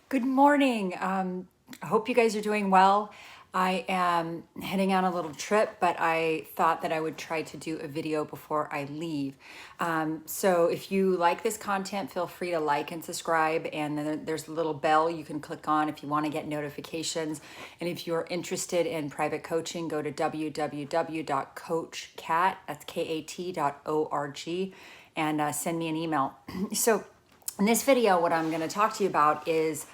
Good morning. I hope you guys are doing well. I am heading on a little trip, but I thought that I would try to do a video before I leave. So if you like this content, feel free to like and subscribe. And then there's a little bell you can click on if you want to get notifications. And if you're interested in private coaching, go to www.coachkat, that's KAT.org, and send me an email. So in this video, what I'm going to talk to you about is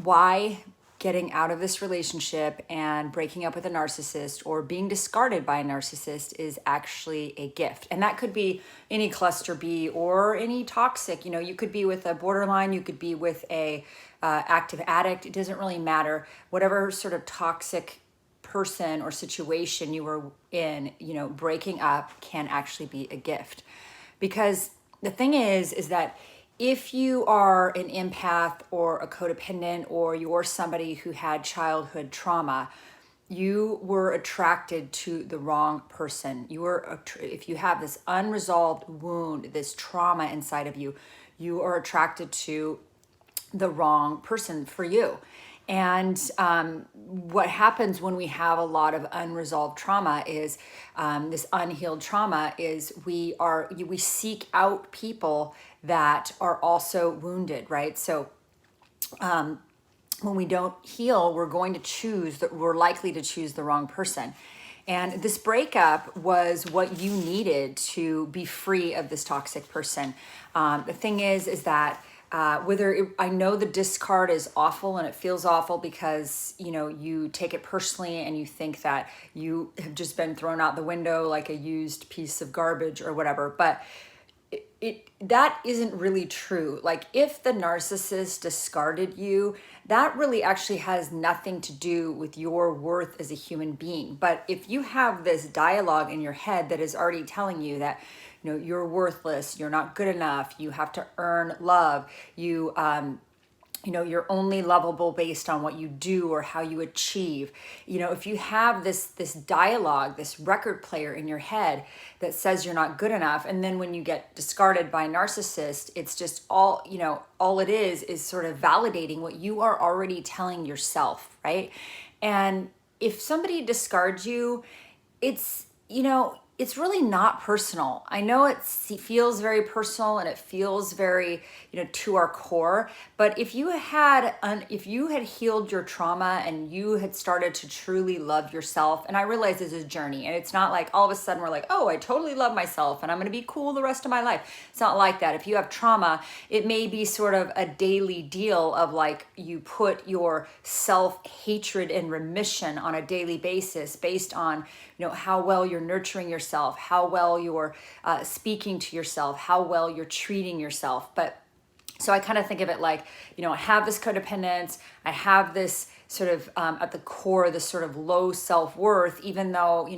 why getting out of this relationship and breaking up with a narcissist or being discarded by a narcissist is actually a gift. And that could be any cluster B or any toxic. You could be with a borderline, you could be with a active addict. It doesn't really matter. Whatever sort of toxic person or situation you were in, breaking up can actually be a gift. Because the thing is that if you are an empath or a codependent or you're somebody who had childhood trauma, you were attracted to the wrong person. If you have this unresolved wound, this trauma inside of you, you are attracted to the wrong person for you. And what happens when we have a lot of unresolved trauma is this unhealed trauma is we seek out people that are also wounded, right? So when we don't heal, we're likely to choose the wrong person. And this breakup was what you needed to be free of this toxic person. The thing is that I know the discard is awful and it feels awful because, you take it personally and you think that you have just been thrown out the window like a used piece of garbage or whatever. But that isn't really true. Like if the narcissist discarded you, that really actually has nothing to do with your worth as a human being. But if you have this dialogue in your head that is already telling you that, you're worthless, you're not good enough, you have to earn love, you're only lovable based on what you do or how you achieve. If you have this dialogue, this record player in your head that says you're not good enough, and then when you get discarded by a narcissist, it's just all it is sort of validating what you are already telling yourself, right? And if somebody discards you, it's really not personal. I know it feels very personal and it feels very, to our core. But if you had healed your trauma and you had started to truly love yourself, and I realize this is a journey, and it's not like all of a sudden we're like, oh, I totally love myself and I'm going to be cool the rest of my life. It's not like that. If you have trauma, it may be sort of a daily deal of like you put your self-hatred in remission on a daily basis based on, how well you're nurturing yourself, how well you're speaking to yourself, how well you're treating yourself. But so I kind of think of it like, I have this codependence, I have this sort of at the core, this sort of low self-worth, even though,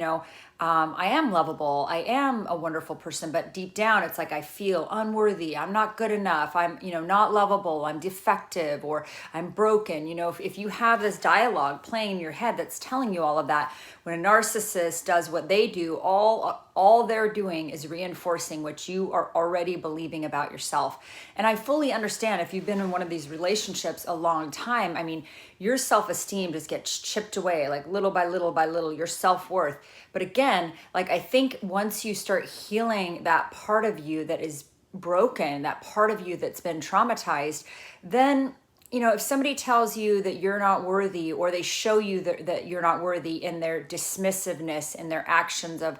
I am lovable, I am a wonderful person, but deep down it's like I feel unworthy, I'm not good enough, I'm, not lovable, I'm defective, or I'm broken. If you have this dialogue playing in your head that's telling you all of that, when a narcissist does what they do, all they're doing is reinforcing what you are already believing about yourself. And I fully understand if you've been in one of these relationships a long time, I mean, your self-esteem just gets chipped away, like little by little by little, your self-worth. But again, like I think once you start healing that part of you that is broken, that part of you that's been traumatized, then if somebody tells you that you're not worthy, or they show you that you're not worthy in their dismissiveness, in their actions of,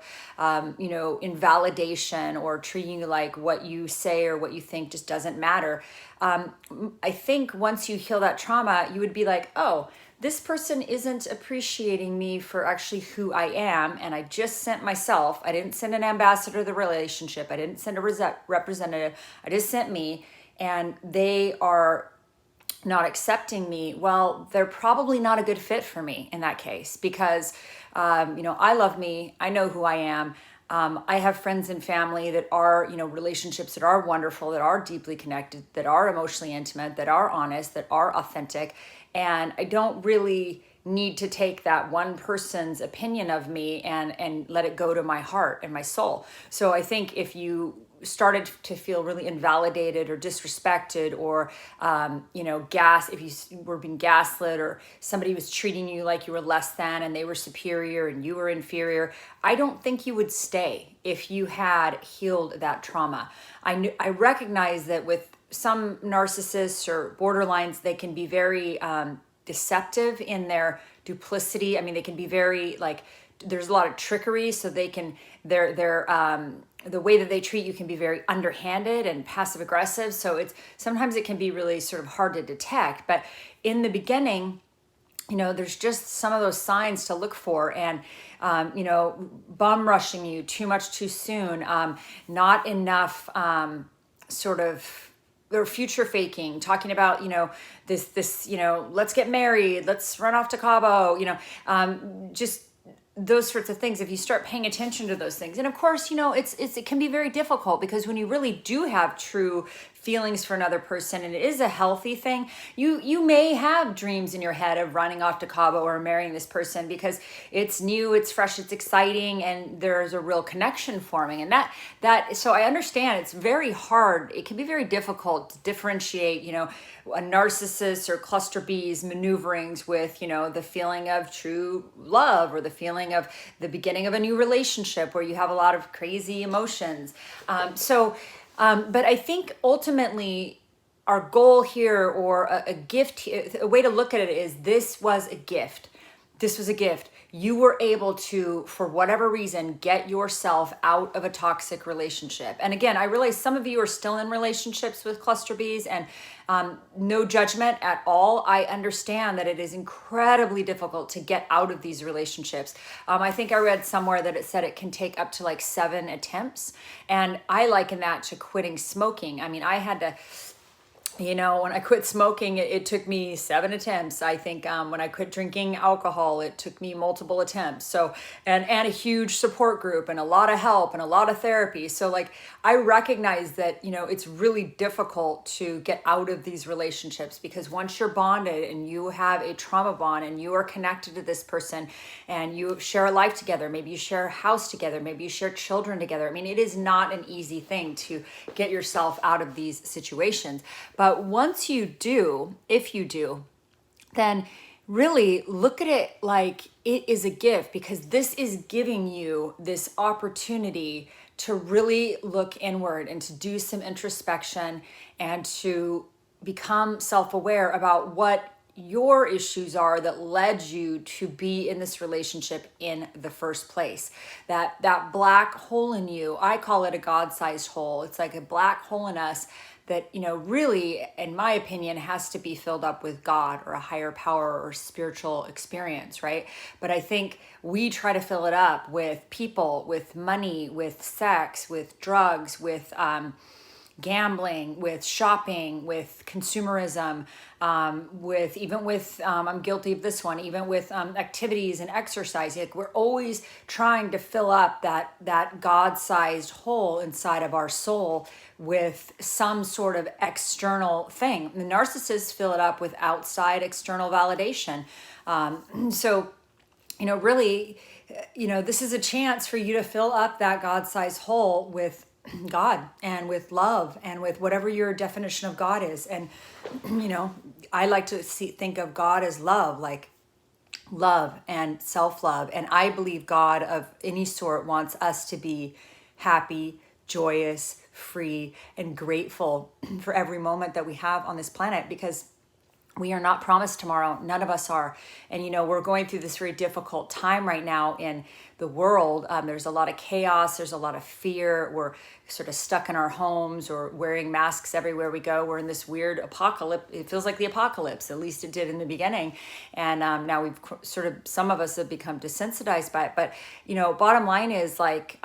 invalidation, or treating you like what you say or what you think just doesn't matter. I think once you heal that trauma, you would be like, oh, this person isn't appreciating me for actually who I am. And I just sent myself. I didn't send an ambassador to the relationship. I didn't send a representative. I just sent me, and they are not accepting me. Well, they're probably not a good fit for me in that case, because, I love me. I know who I am. I have friends and family that are, relationships that are wonderful, that are deeply connected, that are emotionally intimate, that are honest, that are authentic. And I don't really need to take that one person's opinion of me and let it go to my heart and my soul. So I think if you started to feel really invalidated or disrespected, or if you were being gaslit, or somebody was treating you like you were less than and they were superior and you were inferior, I don't think you would stay if you had healed that trauma. I recognize that with some narcissists or borderlines, they can be very deceptive in their duplicity. I mean, they can be very like, there's a lot of trickery, so they can, the way that they treat you can be very underhanded and passive aggressive. So sometimes it can be really sort of hard to detect. But in the beginning, there's just some of those signs to look for, and bum rushing you too much too soon, not enough sort of, or future faking, talking about this let's get married, let's run off to Cabo, just those sorts of things. If you start paying attention to those things, and of course, it can be very difficult, because when you really do have true feelings for another person, and it is a healthy thing, you may have dreams in your head of running off to Cabo or marrying this person, because it's new, it's fresh, it's exciting, and there's a real connection forming. And so I understand it's very hard. It can be very difficult to differentiate, a narcissist or cluster B's maneuverings with, the feeling of true love, or the feeling of the beginning of a new relationship where you have a lot of crazy emotions. But I think ultimately our goal here, or a gift, a way to look at it is, this was a gift. This was a gift. You were able to, for whatever reason, get yourself out of a toxic relationship. And again, I realize some of you are still in relationships with cluster Bs, and no judgment at all. I understand that it is incredibly difficult to get out of these relationships. I think I read somewhere that it said it can take up to like 7 attempts. And I liken that to quitting smoking. I mean, I had to, when I quit smoking, it took me 7 attempts. I think when I quit drinking alcohol, it took me multiple attempts. So, and a huge support group, and a lot of help, and a lot of therapy. So like, I recognize that, it's really difficult to get out of these relationships, because once you're bonded and you have a trauma bond and you are connected to this person and you share a life together, maybe you share a house together, maybe you share children together. I mean, it is not an easy thing to get yourself out of these situations. But once you do, if you do, then really look at it like it is a gift, because this is giving you this opportunity to really look inward and to do some introspection and to become self-aware about what your issues are that led you to be in this relationship in the first place. That black hole in you, I call it a God-sized hole. It's like a black hole in us that, really, in my opinion, has to be filled up with God or a higher power or spiritual experience, right? But I think we try to fill it up with people, with money, with sex, with drugs, with gambling, with shopping, with consumerism, I'm guilty of this one, even with activities and exercise. Like, we're always trying to fill up that God-sized hole inside of our soul with some sort of external thing. The narcissists fill it up with outside external validation. So, really, this is a chance for you to fill up that God-sized hole with God and with love and with whatever your definition of God is. And, I like to think of God as love, like love and self-love. And I believe God of any sort wants us to be happy, joyous, free, and grateful for every moment that we have on this planet, because we are not promised tomorrow. None of us are. And, we're going through this very difficult time right now in the world. There's a lot of chaos. There's a lot of fear. We're sort of stuck in our homes or wearing masks everywhere we go. We're in this weird apocalypse. It feels like the apocalypse, at least it did in the beginning. And now we've some of us have become desensitized by it. But, bottom line is like,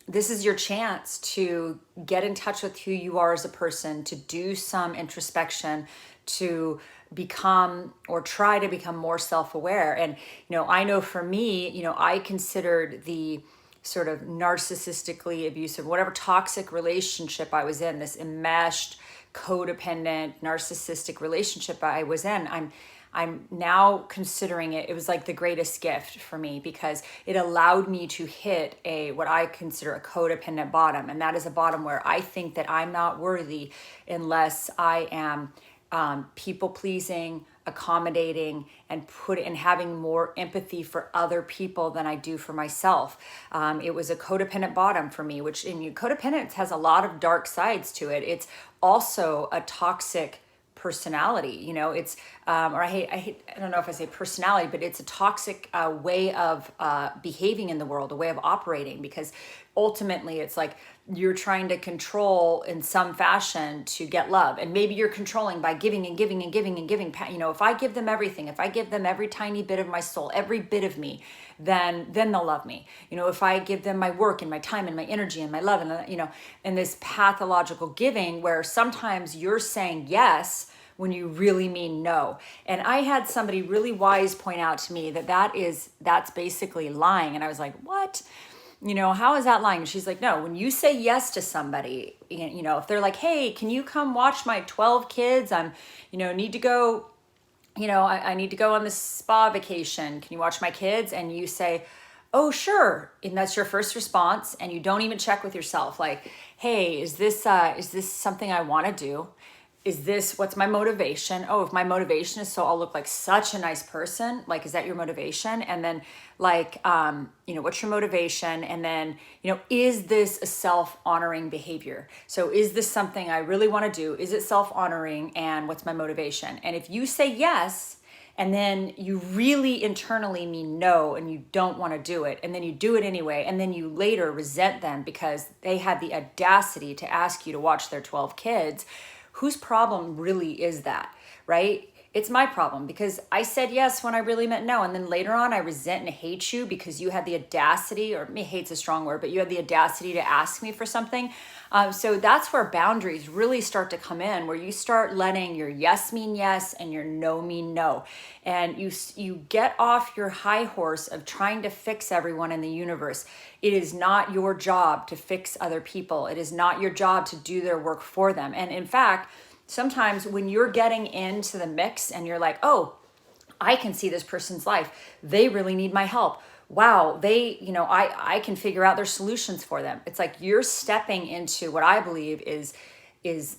this is your chance to get in touch with who you are as a person, to do some introspection, to become or try to become more self-aware. And, I know for me, I considered the sort of narcissistically abusive, whatever toxic relationship I was in, this enmeshed, codependent, narcissistic relationship I was in, I'm now considering it was like the greatest gift for me, because it allowed me to hit what I consider a codependent bottom. And that is a bottom where I think that I'm not worthy unless I am people pleasing, accommodating, and having more empathy for other people than I do for myself. It was a codependent bottom for me, which codependence has a lot of dark sides to it. It's also a toxic personality. It's or I don't know if I say personality, but it's a toxic way of behaving in the world, a way of operating, because ultimately it's like you're trying to control in some fashion to get love. And maybe you're controlling by giving and giving and giving and giving. If I give them everything, if I give them every tiny bit of my soul, every bit of me, then they'll love me. If I give them my work and my time and my energy and my love, and this pathological giving where sometimes you're saying yes when you really mean no. And I had somebody really wise point out to me that's basically lying. And I was like, what? How is that lying? And she's like, no, when you say yes to somebody, if they're like, hey, can you come watch my 12 kids? Need to go, I need to go on this spa vacation. Can you watch my kids? And you say, oh, sure. And that's your first response. And you don't even check with yourself. Like, hey, is this something I want to do? What's my motivation? Oh, if my motivation is so I'll look like such a nice person, like, is that your motivation? And then like, what's your motivation? And then, is this a self-honoring behavior? So is this something I really want to do? Is it self-honoring? And what's my motivation? And if you say yes, and then you really internally mean no, and you don't want to do it, and then you do it anyway, and then you later resent them because they had the audacity to ask you to watch their 12 kids, whose problem really is that, right? It's my problem, because I said yes when I really meant no. And then later on, I resent and hate you because you had the audacity, or hate's a strong word, but you had the audacity to ask me for something. So that's where boundaries really start to come in, where you start letting your yes mean yes and your no mean no. And you get off your high horse of trying to fix everyone in the universe. It is not your job to fix other people. It is not your job to do their work for them. And in fact, sometimes when you're getting into the mix and you're like, oh, I can see this person's life. They really need my help. Wow, I can figure out their solutions for them. It's like you're stepping into what I believe is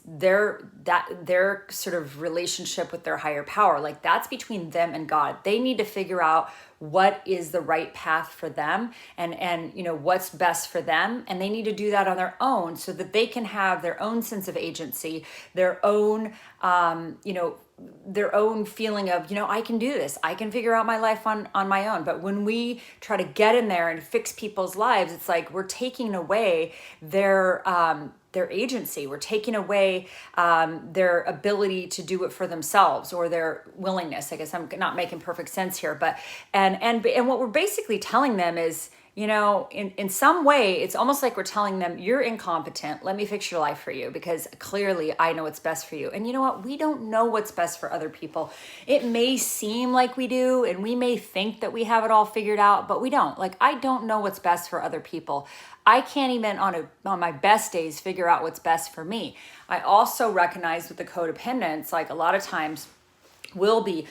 their sort of relationship with their higher power. Like, that's between them and God. They need to figure out what is the right path for them, and what's best for them, and they need to do that on their own so that they can have their own sense of agency, their own their own feeling of, I can do this. I can figure out my life on my own. But when we try to get in there and fix people's lives, it's like we're taking away their agency. We're taking away their ability to do it for themselves, or their willingness. I guess I'm not making perfect sense here, but and what we're basically telling them is, in some way, it's almost like we're telling them, you're incompetent. Let me fix your life for you, because clearly I know what's best for you. And you know what? We don't know what's best for other people. It may seem like we do, and we may think that we have it all figured out, but we don't. Like, I don't know what's best for other people. I can't even on my best days figure out what's best for me. I also recognize with the codependence, like, a lot of times we'll be